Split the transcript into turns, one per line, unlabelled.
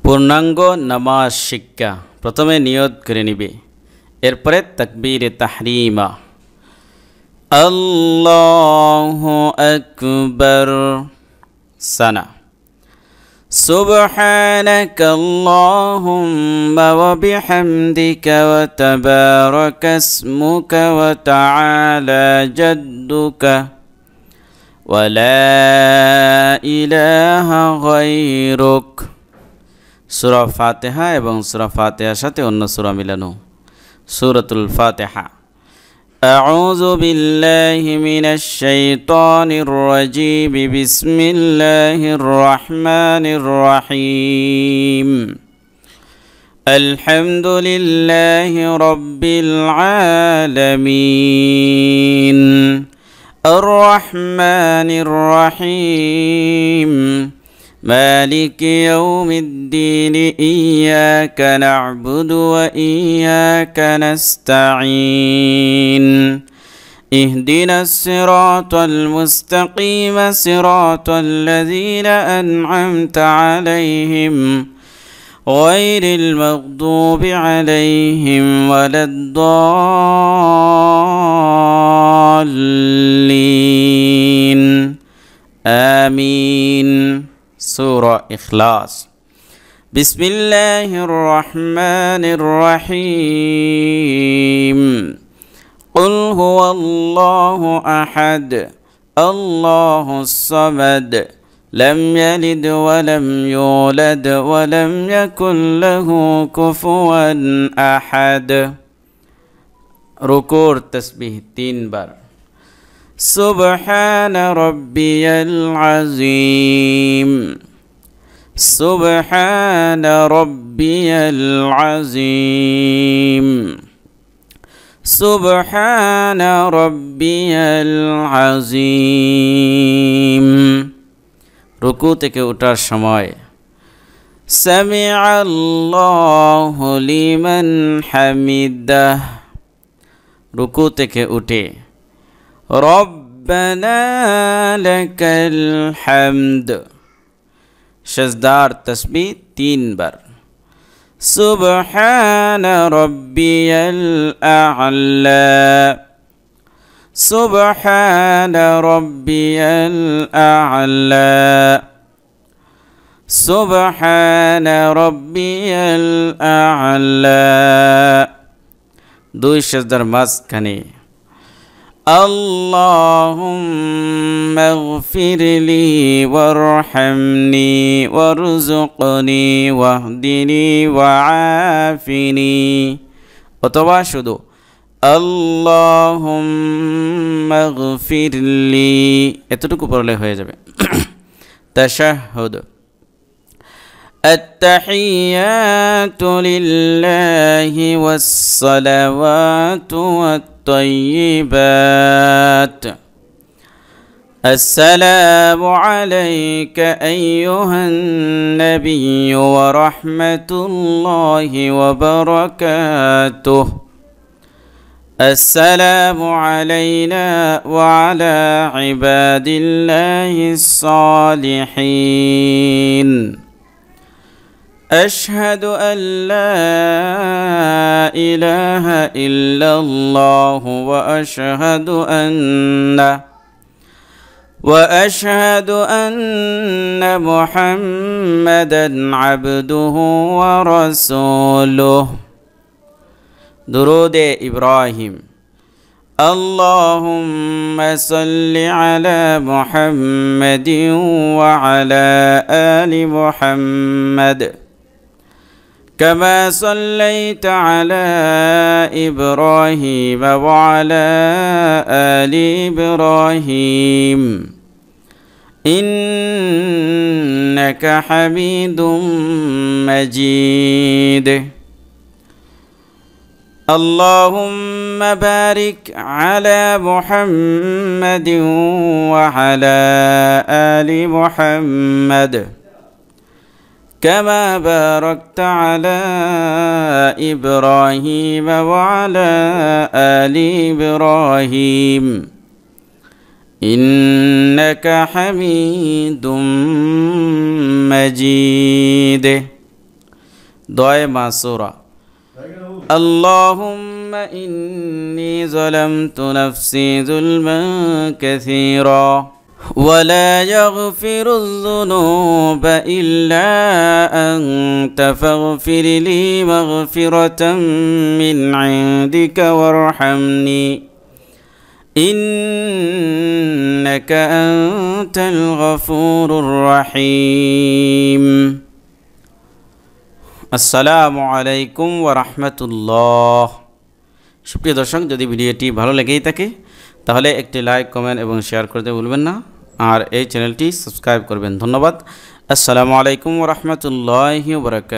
পূর্ণাঙ্গ নামাজ শিক্ষা প্রথমে নিয়ত করে নিবে, এরপরে তাকবীরে তাহরিমা আল্লাহু আকবার সানা সুবহানাকাল্লাহুম্মা ওয়া বিহামদিকা ওয়া তাবারাকা ইসমুকা ওয়া তাআলা জাদ্দুকা ওয়া লা ইলাহা গায়রুক। সূরা ফাতিহা এবং সূরা ফাতিহার সাথে অন্য সূরা মিলানো। সূরাতুল ফাতিহা। আউযু বিল্লাহি মিনাশ শাইতানির রাজীম। বিসমিল্লাহির রহমানির রহিম। আলহামদুলিল্লাহি রাব্বিল আলামিন আর রহমানির রহিম مالك يوم الدين إياك نعبد وإياك نستعين اهدنا الصراط المستقيم صراط الذين أنعمت عليهم غير المغضوب عليهم ولا الضالين آمين। سورة إخلاص. بسم الله الرحمن الرحيم قل هو الله أحد الله الصمد لم يلد ولم يولد ولم يكن له كفوا أحد. ركوع تسبيح 3 بار. سبحان ربي العظيم سبحان ربي العظيم سبحان ربي العظيم। রুকু থেকে ওঠার সময় সামিআ আল্লাহু লিমান হামিদাহ। রুকু থেকে উঠে রব্বানা লাকাল হামদ। সেজদার তাসবিহ 3 বার। সুবহানা রাব্বিয়াল আ'লা সুবহানা রাব্বিয়াল আ'লা সুবহানা রাব্বিয়াল আ'লা। 2 সেজদার মাঝখানে اللهم اغفر لي وارحمني وارزقني واهدني وعافني। অথবা শুধু اللهم اغفر لي এতটুকু পড়লে হয়ে যাবে। তাশাহুদ। التحيات لله والصلوات والطيبات السلام عليك أيها النبي ورحمة الله وبركاته السلام علينا وعلى عباد الله الصالحين أشهد أن لا إله إلا الله وأشهد أن محمدا عبده ورسوله। درود إبراهيم اللهم صل على محمد وعلى آل محمد كما صليت على إبراهيم وعلى آل إبراهيم إنك حميد مجيد اللهم بارك على محمد وعلى آل محمد كما باركت على إبراهيم وعلى آل إبراهيم إنك حميد مجيد। দোয়ায়ে মাসুরা اللهم إني ظلمت نفسي ظلما كثيرا ولا يغفر الذنوب إلا أنت فاغفر لي مغفرة من عندك وارحمني إنك أنت الغفور الرحيم আসসালামু আলাইকুম ওয়া রাহমাতুল্লাহ। সুপ্রিয় দর্শক, যদি ভিডিওটি ভালো লেগেই থাকে তাহলে একটি লাইক, কমেন্ট এবং শেয়ার করতে ভুলবেন না, আর এই চ্যানেলটি সাবস্ক্রাইব করবেন। ধন্যবাদ। আসসালামু আলাইকুম ওয়া রাহমাতুল্লাহি ওয়া বারাকাতুহু।